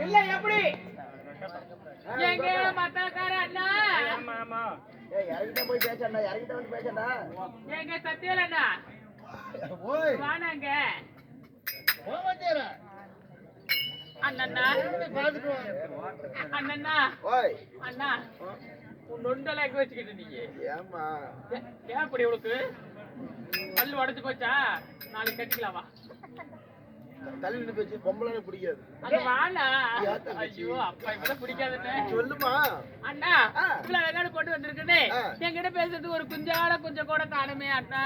இல்ல எப்படி எங்க மத்தக்கார அண்ணா இறங்கிட்ட போய் பேசண்டா இறங்கிட்ட வந்து பேசண்டா எங்க சத்தியல அண்ணா வானாங்க அண்ணா அண்ணா அண்ணா உன் நொண்டெல்லாம் எங்க வச்சுக்கிட்டு நீங்க ஏமா ஏன் அப்படி உனக்கு பல்லு உடச்சு போச்சா நாளைக்கு கட்டிக்கலாமா தள்ளி நின்று பேச்சு பொம்பளை பிடிக்காது ஐயோ அப்பா இப்ப பிடிக்காதுன்னு சொல்லுமா அண்ணா இவ்வளவு வெங்காடு போட்டு வந்திருக்குன்னு என்கிட்ட பேசுறது ஒரு குஞ்சால கொஞ்சம் கூட காணுமே அண்ணா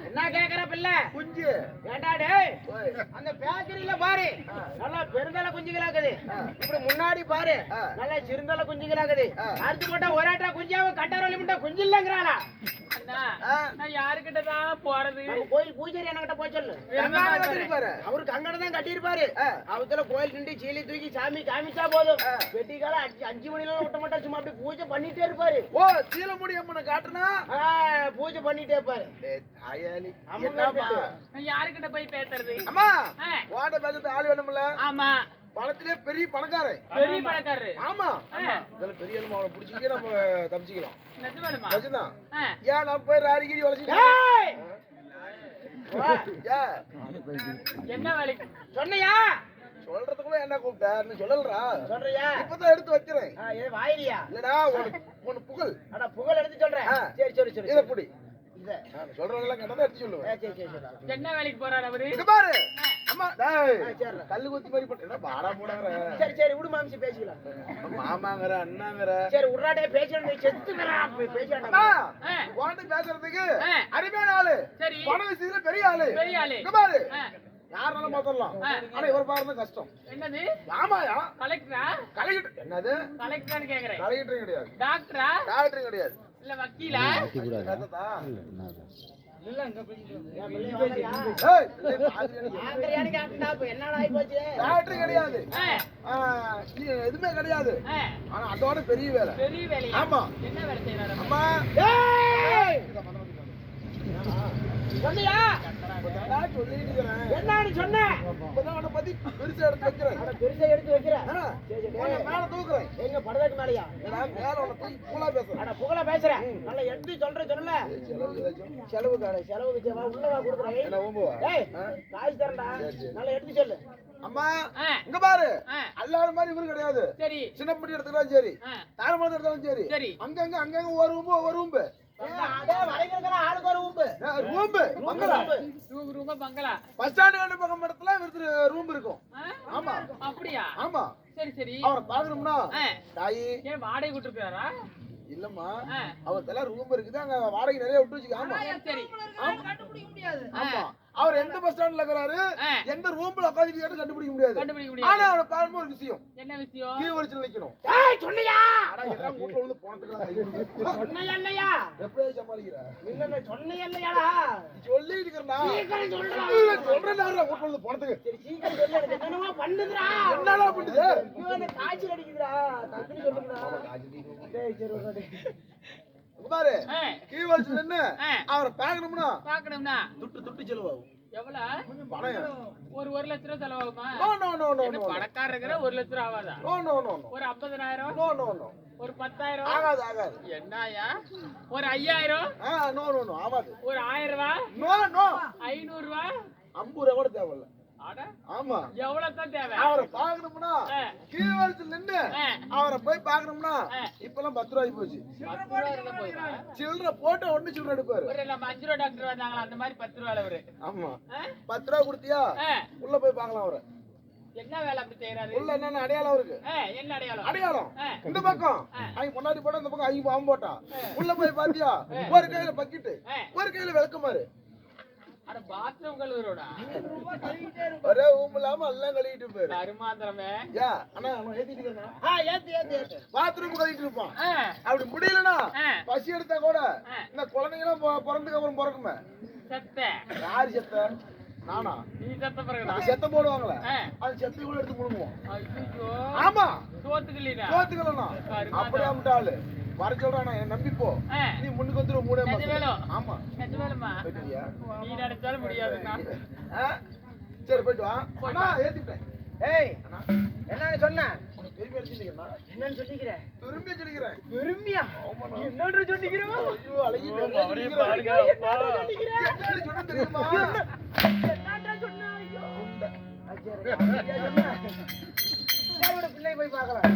என்ன கேக்குற பிள்ளை குஞ்சு ஏண்டாடே அந்த பேக்கரியில பாரு நல்லா பெருந்தல குஞ்சுகளாக்குது இப்படி முன்னாடி பாரு நல்லா சிறுந்தல குஞ்சுகளாக்குது அறுத்து போட்டா ஒராட்டா குஞ்சாவ கட்டாரோலி முட்டா குஞ்சு இல்லங்கிறாளா நான் யாருக்கிட்டதான் போறது கோயில் பூஜாரி என்கிட்ட போய் சொல்லு அவருக்கு அங்கதான் கட்டிருப்பாரு அவத்துல கோயில் நின்று சீலி தூக்கி சாமி காமிச்சா போதும் வெட்டிக்கால 5 மணில விட்ட மாட்டா சும்மா அப்படி பூஜை பண்ணிட்டே இருப்பாரு ஓ சீலமுடி அம்மனை காட்டுனா பூஜை பண்ணிட்டே இருப்பாரு யாருக்கிட்ட போய் பேசுறது அம்மா வாட பேசுறது ஆள் வேணும்ல ஆமா பணத்திலே பெரிய பணக்காரன் பெரிய பணக்காரரு ஆமா இதெல்லாம் பெரிய அவனை பிடிச்சிக்க நம்ம தப்பிச்சுக்கலாம் நிஜமா ஏன் நம்ம போய் ராரிகிரி வளைச்சு என்ன வேலைக்கு சொன்னியா சொல்றதுக்குள்ள என்ன கூப்பிட்டாருன்னு சொல்லலடா சொல்றியா இப்பதான் எடுத்து வைக்கிறேன் வாயிலியா இல்லடா உன் புகழ் அட புகழ் எடுத்து சொல்றேன் சரி சரி சரி இத புடி இத சொல்றதெல்லாம் கேட்டா எடுத்து சொல்லுவேன் சரி சரி சரி என்ன வேலைக்கு போறாரு அவரு இங்க பாரு அம்மா டேய் சரி கல்லு குத்தி மாதிரி போட்டா பாடா போடற சரி சரி விடு மாம்சி பேசிக்கலாம் மாமாங்கற அண்ணாங்கற சரி உடறாடே பேசிறேன் நீ செத்துங்கடா பேசிறடா வாண்ட பேசுறதுக்கு அருமையான ஆளு சரி பண விஷயத்துல பெரிய ஆளு இங்க பாரு யாரால மாத்தலாம் ஆனா இவர் பாருங்க கஷ்டம் என்னது ஆமாயா கலெக்டரா கலெக்டர் என்னது கலெக்டர்னு கேக்குறேன் கலெக்டர் கிடையாது டாக்டரா டாக்டர் கிடையாது இல்ல வக்கீலா இல்ல அங்க போய் ஏய் ஆங்கரியானி கேட்டா என்னடா ஆயி போச்சு டாக்டர் கிடையாது எதுமே கிடையாது ஆனா அதோட பெரிய வேலை ஆமா என்ன வேலை செய்யறாரு அம்மா ஏய் சொன்னியா நான் சொல்லிட்டு இருக்கேன் என்னன்னு சொன்ன இப்பதான் அவனை பத்தி பெருசா எடுத்து வைக்கிறேன் அட பெருசா எடுத்து வைக்கிறேன் சரி சரி மேல தூக்குறேன் எங்க படத்துக்கு மேலயா நான் மேல உன தூக்கி புகழா பேசுறேன் அட புகழா பேசுறேன் நல்லா எடுத்து சொல்றேன் சொல்லல செலவு காட செலவுக்கு சேவா உள்ளவா கொடுக்குறேன் என்ன ஓம்புவா ஏய் காசு தரடா நல்லா எடுத்து சொல்லு அம்மா இங்க பாரு எல்லாரும் மாதிரி இவரு கிடையாது சரி சின்ன பட்டி எடுத்துக்கலாம் சரி தாரமலை எடுத்தாலும் சரி அங்கங்க ஒரு ரூம் அதே வரைக்கிறதுல ஆளுக்கு ஒரு ரூம் பங்களா பஸ் ஸ்டாண்ட் கண்ட பக்கம் இடத்துல இவருக்கு ரூம் இருக்கும் ஆமா அப்படியா ஆமா சரி சரி அவரை பாக்கணும்னா தாயி ஏன் வாடகை விட்டுருக்காரா இல்லம்மா அவர்க்கெல்லாம் ரூம் இருக்குது அங்க வாடகை நிறைய விட்டு வச்சுக்க ஆமா சரி கண்டுபிடிக்க முடியாது ஆமா அவர் எந்த பஸ் ஸ்டாண்ட்ல இருக்காரு எந்த ரூம்ல உட்கார்ந்து கண்டுபிடிக்க முடியாது ஆனா அவரை பாருங்க ஒரு விஷயம் என்ன விஷயம் கீ வரிச்சு நிக்கணும் ஏய் சொன்னியா அட எல்லாம் மூட்ல வந்து போனதுக்கு சொன்னியா இல்லையா எப்படி சமாளிக்கற என்ன சொன்னியா இல்லையாடா சொல்லி இருக்கறடா சீக்கிரம் சொல்றேன்டா மூட்ல வந்து போனதுக்கு சரி சீக்கிரம் சொல்லு எனக்கு என்னமா பண்ணுதுடா என்னடா பண்ணுது இவன் காய்ச்சல் அடிக்குதுடா தண்ணி சொல்லுடா டேய் சரி ஓடி பாரு கீ வரிச்சு நின்னு அவரை பார்க்கணும்னா துட்டு செலவாகும் எவ்வளவு பணம் ஒரு 1 லட்சம் ரூபாய் செலவாகுமா நோ பணக்காரர் இருக்கிற 1 லட்சம் ரூபாய் ஆகாதா நோ ஒரு 50,000 நோ ஒரு 10,000 ஆகாது என்னயா ஒரு 5,000 நோ ஆகாது ஒரு 1000 ரூபாய் நோ 500 ரூபாய் 50 ரூபாய் கூட தேவையில்ல ஆமா எவ்வளவு தான் தேவை அவரை பாக்கணும்னா கீழ வரிசையில நின்னு அவரை போய் பாக்கணும்னா இப்பெல்லாம் 10 ரூபாய் போச்சு சில்லற போட்டு ஒண்ணு சில்லற எடுப்பாரு ஒரு 5 ரூபாய் டாக்டர் வந்தாங்களா அந்த மாதிரி 10 ரூபாய் அவரு ஆமா 10 ரூபாய் கொடுத்தியா உள்ள போய் பார்க்கலாம் அவரை என்ன வேலை அப்படி செய்யறாரு உள்ள என்ன அடையாளம் இருக்கு என்ன அடையாளம் இந்த பக்கம் அவங்க பொண்டாட்டி போட்டா இந்த பக்கம் அவங்க பாம்பு போட்டா உள்ள போய் பாத்தியா ஒரு கையில பக்கிட்டு ஒரு கையில விளக்குமாறு அட பாத்ரூம் கழுவுறோடா ஒரே ஊம் இல்லாம எல்லாம் கழுவிட்டு போயிரு கருமாந்திரமே யா அண்ணா அவன் ஏத்திட்டு இருக்கான் ஏத்து பாத்ரூம் கழுவிட்டு இருப்பான் அப்படி முடியலனா பசி எடுத்தா கூட இந்த குழந்தைங்க எல்லாம் பிறந்ததுக்கு அப்புறம் பிறக்குமே செத்த யாரு செத்த நானா நீ செத்த பிறகுடா செத்த போடுவாங்களே அது செத்த கூட எடுத்து முழுங்குவோம் ஐயோ ஆமா தோத்துக்கலனா அப்படியே அம்ட்டாளு வர சொல்றானா என்ன நம்பிப்போ நீ முன்னுக்கு வந்துரு 3 மாசம் ஆமா நிஜமாலுமா நீ நினைச்சாலும் முடியாதுன்னா சரி போய்ட்டு வா அண்ணா ஏத்திட்டேன் ஏய் என்னன்னு சொன்ன என்ன உனக்கு பெருமை அடிச்சிருக்கேன்னா என்னன்னு சொல்லிக்கிறேன் பெருமையா சொல்லிக்கிறேன் பெருமையா என்னன்னு சொல்லிக்கிறேன் ஐயோ அழகி சொன்ன தெரியுமா என்னடா சொன்னா ஐயோ அஜய் பிள்ளை போய் பார்க்கலாம்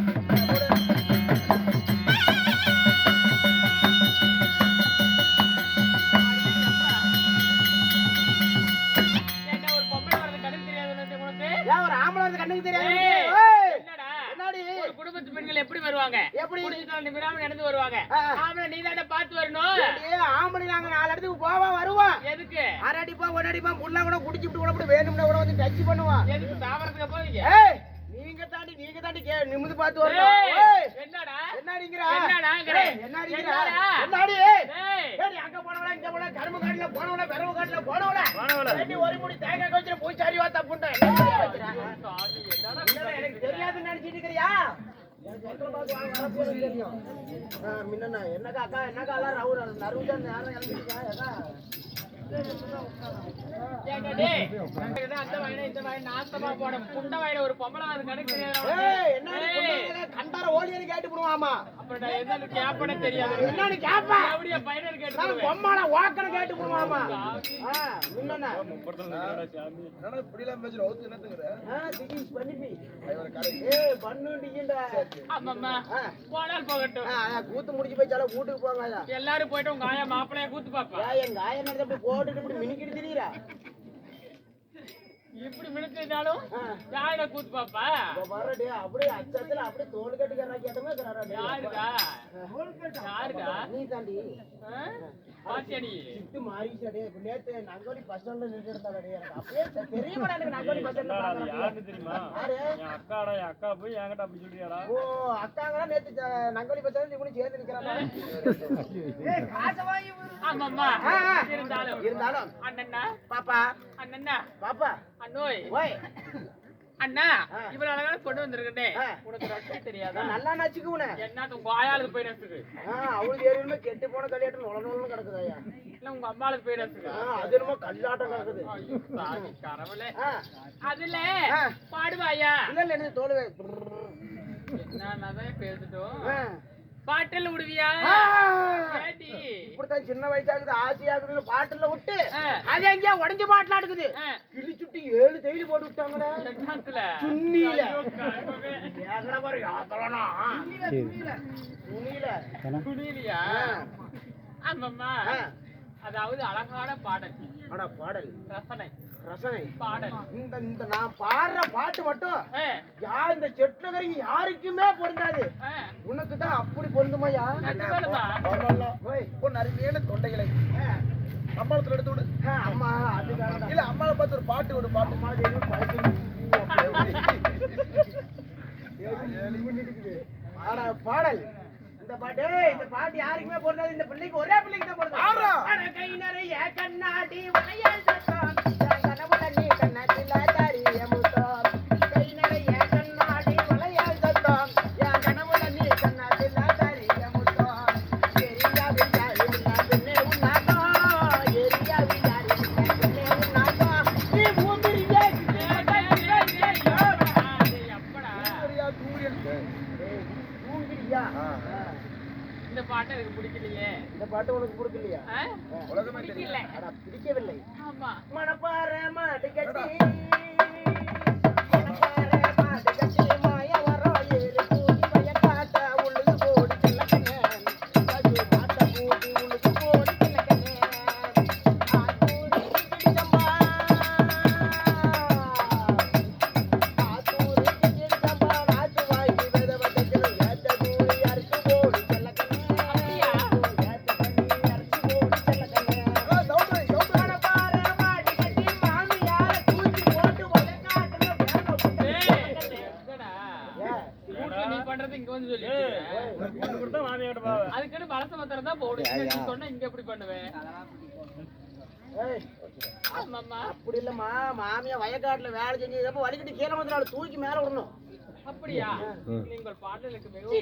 கண்ணுக்கு தெரியாது குடும்பத்து பெண்கள் எப்படி வருவாங்க எப்படி நடந்து வருவாங்க ஆம்பளை நீ தானே பார்த்து வரணும் ஆம்பளை நாங்க 4 இடத்துக்கு போவா வருவோம் எதுக்கு அரடிப்பா ஒன்னடிப்பா முள்ள கூட குடிச்சிட்டு கூட வேணும்னா கூட வந்து டச் பண்ணுவான் எதுக்கு தாவரத்துக்கு போவீங்க நீங்க தாண்டி நிமிந்து பார்த்து வரணும் என்னடா என்னடிங்கற என்னடா என்னடி ஏய் அங்க போனவள இங்க போன கரும்பு காட்டுல போனவள வெறவு காட்டுல போனவள ரெண்டு ஒரு முடி தேங்காய் வச்சிர போய் சரிவா தப்புண்டா எனக்கு தெரியாதுன்னு நினைச்சிட்டு இருக்கறியா என்னக்கா அக்கா என்னக்கா எல்லாம் நறுதான் நேரம் இறங்கிருக்கா ஒரு பொம்பளை அது கணக்கு கண்டார ஓடியது கேட்டு போடுவாமா அப்புறம் என்னன்னு கேப்பனே தெரியாது என்னன்னு கேப்பா அப்படியே பையனர் கேட்டு பொம்மால வாக்கன கேட்டு போடுவாமா என்னன்னா இப்படிலாம் பேசுற ஓத்து என்னத்துங்கற திகிஸ் பண்ணிப்பி பண்ணுடீங்கடா ஆமாம்மா போனால் போகட்டும் கூத்து முடிஞ்சு போய்ச்சால வீட்டுக்கு போங்க எல்லாரும் போய்ட்டு உங்க ஆயா மாப்பிளைய கூத்து பாப்பா எங்க ஆயா நடந்து அப்படி போட்டுட்டு இப்படி மினிக்கிட்டு திரியறா இப்படி மினிக்கிட்டாலும் யார கூத்து பாப்பா வரடே அப்படியே அச்சத்துல அப்படியே தோல் கட்டிக்கறா கேட்டமே யாருடா நீ தாண்டி பாத்தியாடி சிட்டு மாறிச்சடே நேத்து நங்கோலி பஸ் ஸ்டாண்ட்ல நின்னு இருந்தாடே எனக்கு அப்படியே தெரியுமா எனக்கு நங்கோலி பஸ் ஸ்டாண்ட்ல யாருக்கு தெரியுமா என் அக்காடா என் அக்கா போய் என்கிட்ட அப்படி சொல்றியாடா ஓ அக்காங்களா நேத்து நங்கோலி பஸ் ஸ்டாண்ட்ல இவனு சேர்ந்து நிக்கறானே ஏய் காசை வாங்கி ஆமாம்மா இருந்தாலும் அண்ணன்னா பாப்பா அண்ணன்னா பாப்பா அண்ணோய் ஓய் அண்ணா இவ்வளவு அழகான பொண்ணு வந்திருக்கே உனக்கு ரசனை தெரியாதா நல்லா நச்சுக்குவனே என்ன உங்க ஆயாளுக்கு போய் நசுக்கு அவளுக்கு ஏறியுமே கெட்டு போன கல்யாட்டம் நொலநொலன்னு கிடக்குதாயா இல்ல உங்க அம்மாளுக்கு போய் நசுக்கு அது என்னமோ கல்லாட்டம் கிடக்குது கடவுளே அதுல பாடுவாயா இல்ல இல்ல என்ன தோலுவே என்னதான் பேசிட்டோம் பாட்டில் விடுவியா இப்படித்தான் சின்ன வயசாகுது ஆசையாகுது பாட்டுல விட்டு அது எங்கேயா உடஞ்ச பாட்டுல இருக்குது கிளி சுட்டி 7 தைலி போட்டு விட்டாங்கடா சுண்ணியில துணியிலையா ஆமாம்மா அதாவது அழகான பாடல் ஆனா பாடல் ரசனை பாடல் இந்த நான் பாடுற பாட்டு மட்டும் இந்த செட்டுல வரைக்கும் யாருக்குமே பொருந்தாது உனக்கு தான் அப்படி பொருந்துமையா நிறைய தொண்டைகளை அம்மாளத்துல எடுத்து விடு அம்மா அதுக்காக இல்ல அம்மாவை பார்த்து ஒரு பாட்டு விடு பாட்டு பாடல் இந்த பாட்டு யாருக்குமே பொருந்தாது இந்த பிள்ளைக்கு ஒரே பிள்ளைக்கு தான் பொருந்தாது கை நிறைய கண்ணாடி வளையல் சத்தம் கனவுல நீ கண்ணாடில தாரிய முத்தம் கை நிறைய கண்ணாடி வளையல் சத்தம் என் கனவுல நீ கண்ணாடில தாரிய முத்தம் எரியா விட்டாரி பின்னே உன்னாதோ எரியா விட்டாரி பின்னே உன்னாதோ நீ மூந்திரியே எப்படா தூங்கிரியா இந்த பாட்டு எனக்கு பிடிக்கலையே இந்த பாட்டு உனக்கு பிடிக்கலையா உலகமே தெரியல பிடிக்கவில்லை ஆமா மணப்பாறை மாட்டு கட்டி மணப்பாறை மாட்டு கட்டி மாய வரோ ஏறு கூடி மய காட்ட உள்ளுக்கு போடி செல்லக்கனே அது காட்ட கூடி உள்ளுக்கு போடி செல்லக்கனே ஆத்தூரி கிடி சம்பா ஆத்தூரி கிடி சம்பா ராஜு வாங்கி வெத வதக்கல ஏத்த கூடி அறுத்து போடி செல்லக்கனே அப்படியா ஏத்த கண்ணி அறுத்து போடி செல்லக்கனே மணப்பாறை மாட்டு கட்டி மாமியார தூக்கி போட்டு வதக்காட்டுல நீ பண்றது இங்க வந்து சொல்லி அதுக்கு பலச மத்திரம் தான் போடு சொன்னா இங்க எப்படி பண்ணுவேன் அப்படி இல்லம்மா மாமியா வயக்காட்டுல வேலை செஞ்சு வலிக்கிட்டு கீழே வந்து தூக்கி மேல விடணும் அப்படியா நீங்கள் பாடலுக்கு மிகவும்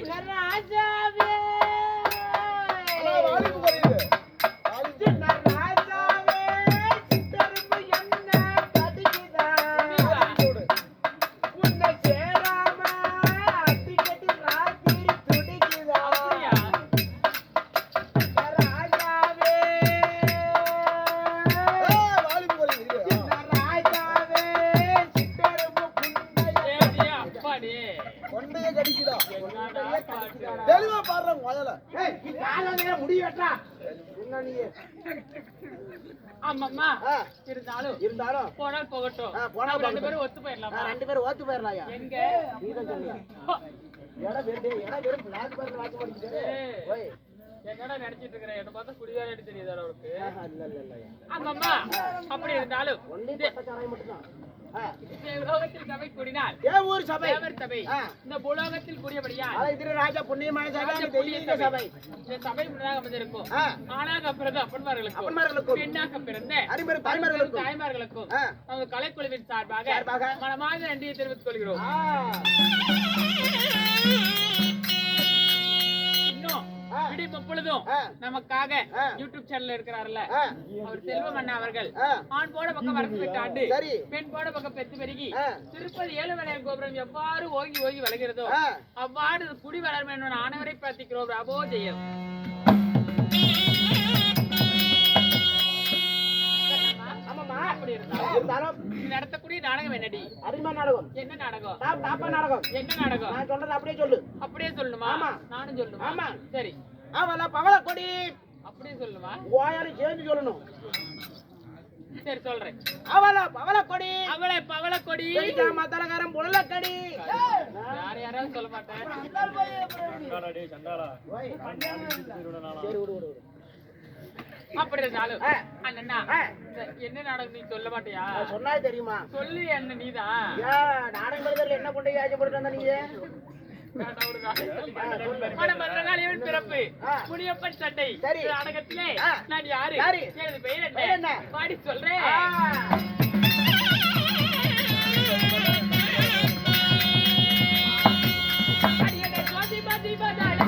பாப்பாடி கொண்டைய கடிக்குதா என்னடா பாட்டு தெளிவா பாடுறேன் முதல்ல முடி வெட்டா என்ன நீ ஆமாம்மா ஆ, இருந்தாலும் இருந்தாலும் போனால் போகட்டும் போனா நம்ம ரெண்டு பேரும் ஒத்து போயிடலாமா ரெண்டு பேரும் ஓத்து போயிடலாயா எங்க நீதான் சொன்னியா இடம் வெறும் பிளாக் பேர்ல வாட்ச் பண்ணிக்கிட்டு ஓய் என்னடா நினைச்சிட்டு இருக்கிற என்ன பார்த்தா குடிகாரடி தெரியுதா அவளுக்கு இல்ல இல்ல இல்லையா ஆமாம்மா அப்படி இருந்தாலும் ஒன்லி பட்டச்சாராயம் மட்டும்தான் உலோகத்தில் சபை கூடினால் தேவூர் சபை தேவர் சபை இந்த பூலோகத்தில் கூடியபடியா அலை திரு ராஜா புண்ணியமான சபை ராஜ தெய்வீக சபை இந்த சபை முன்னதாக அமைந்திருக்கும் ஆ, ஆணாக பிறந்த அப்பன்மார்களுக்கும் அப்பன்மார்களுக்கும் பெண்ணாக பிறந்த அடிமரு தாய்மார்களுக்கும் தாய்மார்களுக்கும் ஆ, அவங்க கலைக்குழுவின் சார்பாக சார்பாக மனமார்ந்த நன்றியை தெரிவித்துக் கொள்கிறோம் ஆ, இன்னும் ஆ. விடியும் எப்பொழுதும் ஆ. நமக்காக ஆ. யூடியூப் சேனல் இருக்கிறார்ல ஆ, அவர் செல்வம் அண்ணா அவர்கள் ஆ, ஆண் போட பக்கம் வரத்து பெற்ற ஆண்டு சரி பெண் போட பக்கம் பெற்று பெருகி ஆ, திருப்பதி ஏழுமலையான் கோபுரம் எவ்வாறு ஓங்கி ஓங்கி வளர்கிறதோ ஆ, அவ்வாறு குடி வளரும் என்னும் ஆனவரை பிரார்த்திக்கிறோம் பிரபோ ஜெயம் ஆமாம்மா. அப்படி இருந்தாலும் இருந்தாலும் நீ நடத்தக்கூடிய நாடகம் என்னடி அருமையான நாடகம் என்ன நாடகம் தாப்பா நாடகம் என்ன நாடகம் நான் சொல்றது அப்படியே சொல்லு அப்படியே சொல்லணுமா ஆமா. நானும் சொல்லணுமா ஆமா. சரி அவள பவள கொடி அப்படியே சொல்லணுமா ஓயாலும் சேர்ந்து சொல்லணும் சரி சொல்றேன் அவள பவள கொடி அவளை பவள கொடி மத்தலகாரம் புழலக்கடி யார் யாராவது சொல்ல மாட்டேன் சண்டாளா டேய் சண்டாளா ஓய், நானா சரி விடு விடு விடு அப்படி இருந்தாலும் ஆ. அண்ணா ஆ, என்ன நாடகம் நீ சொல்ல மாட்டியா நான் சொன்னா தெரியுமா சொல்லு என்ன நீதான் ஏன் நாடகம் படுதல் என்ன கொண்டு ஆசைப்பட்டு வந்த நீங்க மனமரகாளியவன் பிறப்பு ஆ. முனியப்பன் சண்டை சரி. நாடகத்திலே ஆ. நான் யாரு யாரு? எனது பெயர் பெயர் என்ன என்ன? பாடி சொல்றேன் ஆ, அடியடே ஜோதி மதி பதாளே.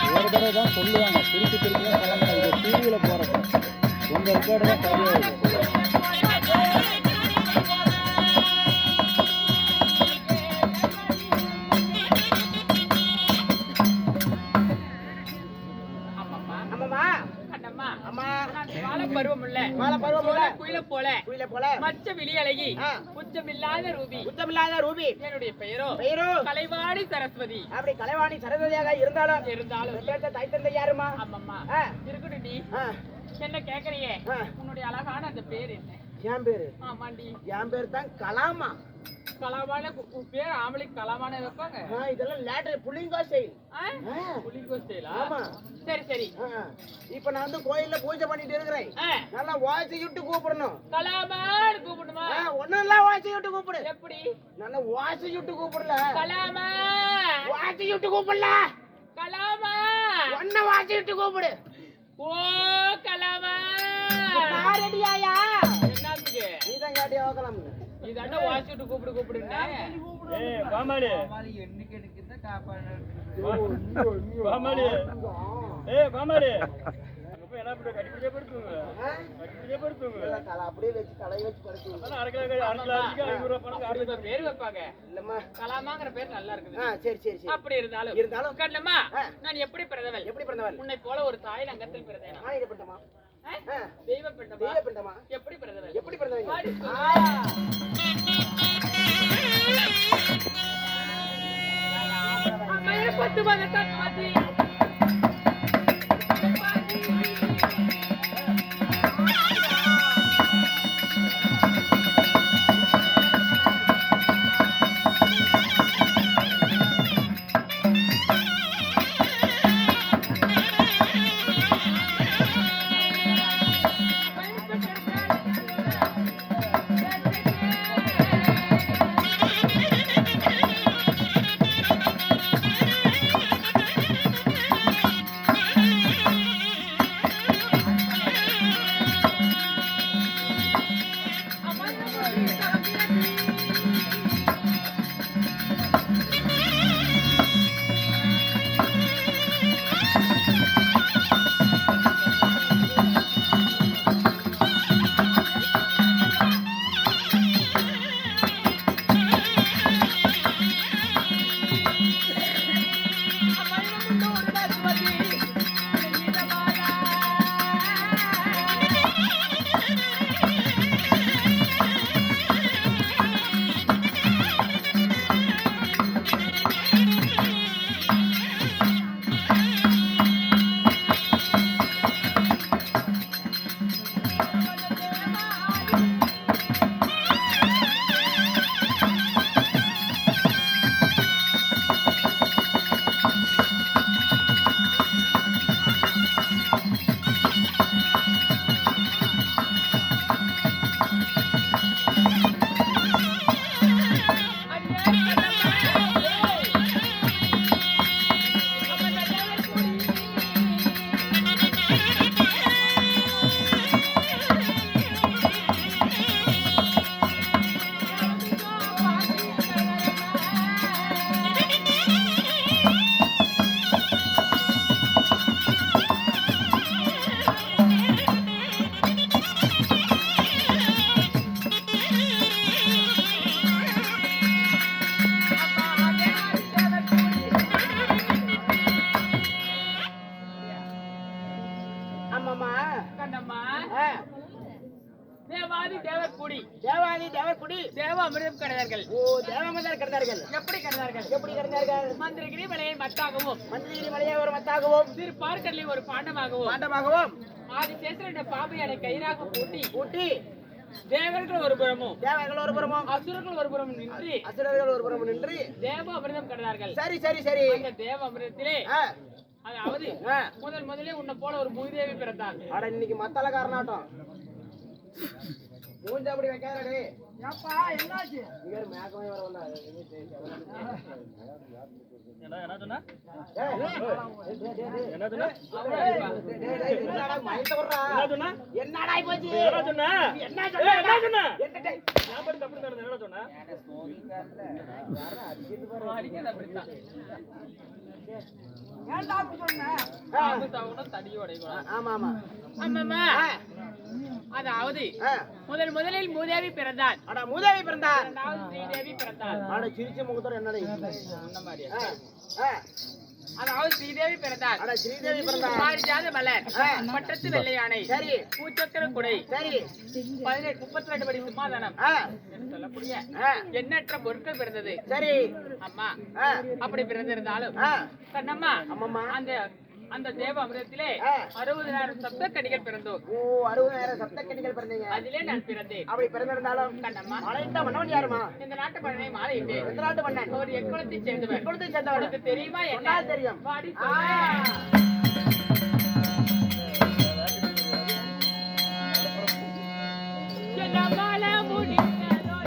ஒரு தடவை தான் சொல்லுவாங்க திருப்பி திருப்பி தான் சொல்லுவாங்க இது டிவியில் போகிறப்ப உங்கள் ரெக்கார்டு தான் சரியாக ஆமாம்மா. அண்ணம்மா அம்மா நான் வாழ பருவம் இல்ல வாழ பருவம் இல்ல. குயில போல குயில போல மச்ச விழியழகி ஆ. உச்சமில்லாத ரூபி குத்தமில்லாத ரூபி என்னுடைய பெயரோ பெயரோ கலைவாணி சரஸ்வதி அப்படி கலைவாணி சரஸ்வதியாக இருந்தாலும் இருந்தாலும் பெற்ற தாய் தந்தை யாருமா ஆமாம்மா ஆ, இருக்கட்டும் டி ஆ, என்ன கேக்குறியே ஆ. உன்னுடைய அழகான அந்த பேர் என்ன என் பேரு ஆமாண்டி என் பேர் தான் கலாமா கலாமான உன் பேர் ஆம்பளை கலாமான வைப்பாங்க ஆ, இதெல்லாம் லேட்டர் புள்ளிங்கோ ஸ்டைல் ஆ? புலிங்கோ ஸ்டைலா? ஆமா. சரி சரி இப்ப நான் வந்து கோயில்ல பூஜை பண்ணிட்டு இருக்கிறேன் ஆ, நல்லா வாசி விட்டு கூப்பிடணும் கலாமான்னு கூப்பிடுமா ஒன்னும் இல்ல வாசி விட்டு கூப்பிடு எப்படி நல்லா வாசி விட்டு கூப்பிடல கலாமா வாசி விட்டு கூப்பிடல கலாமா ஒன்ன வாசி விட்டு கூப்பிடு ஓ கலாமா ரெடியாயா என்னத்துக்கு நீதான் காட்டியா ஓக்கலாம் இதாண்ட வாசிட்டு கூப்பிடு கூப்பிடுன்னு ஏய் பாமாடி பாமாடி ஏய் பாமாடி அங்க போய் ஏன்னா இப்படி கட்டிப்பிடிச்சே படுத்துங்க. கட்டிப்பிடிச்சே படுத்துங்க. இல்ல, தலை அப்படியே வச்சு தலையை வச்சு படுத்து. அதான் அரை கிலோ அரிசிக்கு 500 ரூபாய் பணம் அப்படி ஒரு பேர் வைப்பாங்க. இல்லம்மா. கலாமாங்கிற பேர் நல்லா இருக்குது. சரி சரி சரி. அப்படி இருந்தாலும் கண்ணம்மா, ஆ. நான் எப்படி பிறந்தவள்? எப்படி பிறந்தவள்? உன்னை போல ஒரு தாய் அங்கத்தில் பிறந்தேனா? நான் இது பிறந்தமா? தெய்வ பிறந்தவா? தெய்வ பிறந்தமா? எப்படி பிறந்தவள்? எப்படி பிறந்தவங்க? பாடி சொல்லு. அம்மையே 10 மாதத்தான் மாத்தி. தேவாதி தேவக்குடி தேவாதி தேவக்குடி தேவ அமிர்தம் கடந்தார்கள். ஓ தேவமதர் கிடந்தார்கள். எப்படி கடந்தார்கள்? எப்படி கிடந்தார்கள்? மந்திரகிரி மலையை மத்தாகவும் மந்திரி மலையை ஒரு மத்தாகவும் திரு பார்க்கடலை ஒரு பாண்டமாகவும் பாண்டமாகவும் ஆதிசேஷனுடைய பாபையனை கயிறாக பூட்டி ஊட்டி தேவர்கள் ஒரு புறமும் தேவர்கள் ஒரு புறமும் அசுரர்கள் ஒரு புறமும் நின்று அசுரர்கள் ஒரு புறமும் நின்று தேவ அமிர்தம் கடந்தார்கள். சரி சரி சரி. அந்த தேவ அமிர்தத்திலே அதாவது முதலே உன்னை போல ஒரு பூதேவி பிறந்தார். அட இன்னைக்கு மத்தால காரணாட்டம் மூஞ்ச அப்படி வைக்காதடே. ஏப்பா என்னாச்சு? இங்க மேகமே வர வந்தா என்ன சொன்னா? என்ன சொன்னா? என்னடா மைண்ட வர்றா? என்னடா போச்சு? என்ன சொன்னா? என்ன சொன்னா? என்ன சொன்னா? என்னடா? நான் படி தப்பு நடந்து என்ன சொன்னா? அடிக்கல அப்படித்தான். ஏன்டா அப்படி சொன்ன? ஆகுதாவுன தடியோட ஆமா ஆமா. அம்மம்மா அதாவது முதலில் மூதேவி பிறந்தார். அட மூதேவி பிறந்தார். இரண்டாவது ஸ்ரீதேவி பிறந்தார். அட சிரிச்ச முகத்தோட என்னடா இது? அந்த மாதிரியா? அதாவது ஸ்ரீதேவி பிறந்தார். அட ஸ்ரீதேவி பிறந்தார். பாரிஜாத மலர், பட்டத்து வெள்ளை யானை, சரி பூச்சக்கர குடை, சரி 32 படி சிம்மாதனம் என்று சொல்லக்கூடிய எண்ணற்ற பொருட்கள் பிறந்தது. சரி அம்மா அப்படி பிறந்திருந்தாலும் கண்ணம்மா அம்மம்மா அந்த அந்த தேவ அமிர்தத்திலே 60,000 சப்த கடிகள் பிறந்தோம். ஓ 60,000 சப்த கடிகள் பிறந்தீங்க. அதிலே நான் பிறந்தேன். அப்படி பிறந்திருந்தாலும் கண்ணம்மா மலையிட்ட மன்னவன் யாருமா? இந்த நாட்டு மன்னனை மாலையிட்டேன். எந்த நாட்டு மன்னன்? ஒரு எக்குளத்தை சேர்ந்தவர். எக்குளத்தை சேர்ந்தவர். உனக்கு தெரியுமா? என்ன சொன்னால் தெரியும். வாடி சொல்றேன். என்ன மாலை முடிந்ததோ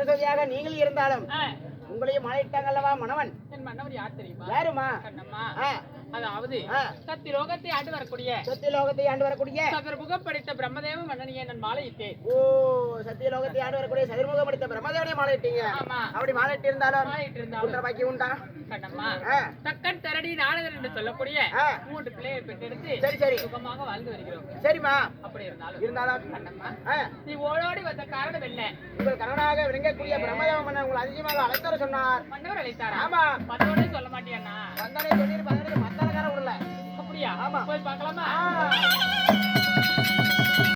சதியாக நீங்கள் இருந்தாலும் ஆ, உங்களையும் மலையிட்டாங்க அல்லவா மணவன்? என் மன்னவர் யார் தெரியுமா? யாருமா? கண்ணம்மா. ஆ, அதாவது ஆ. சத்தி லோகத்தை ஆண்டு வரக்கூடிய சத்தியலோகத்தை ஆண்டு வரக்கூடிய சதுர்முகம் படைத்த பிரம்மதேவ மன்னனியை நான் மாலையிட்டேன். ஓ சத்தியலோகத்தை ஆண்டு வரக்கூடிய சதுர்முகம் படித்த பிரம்மதேவனை மாலையிட்டீங்க. ஆமா. அப்படி மாலையிட்டு இருந்தாலும் மாலையிட்டு இருந்தாலும் குற்றபாக்கி உண்டா? கண்ணம்மா ஆ, தக்கன் தரடி நாடகர் என்று சொல்லக்கூடிய ஆ. 3 பிள்ளையை பெற்றெடுத்து சரி சரி சுகமாக வாழ்ந்து வருகிறோம். சரிம்மா. அப்படி இருந்தாலும் இருந்தாலும் கண்ணம்மா ஆ, நீ ஓடோடி வந்த காரணம் என்ன? உங்கள் கணவனாக விளங்கக்கூடிய பிரம்மதேவ மன்னன் உங்களை அதிகமாக அழைத்தர சொன்னார். மன்னவர் அழைத்தாரா? ஆமா. மத்தோட சொல்ல மாட்டியாண்ணா? வந்தானே சொல்லிட்டு பதினெட்டு மத்தானக்கார விடல. அப்படியா? ஆமா. போய் பார்க்கலாமா? ஆ.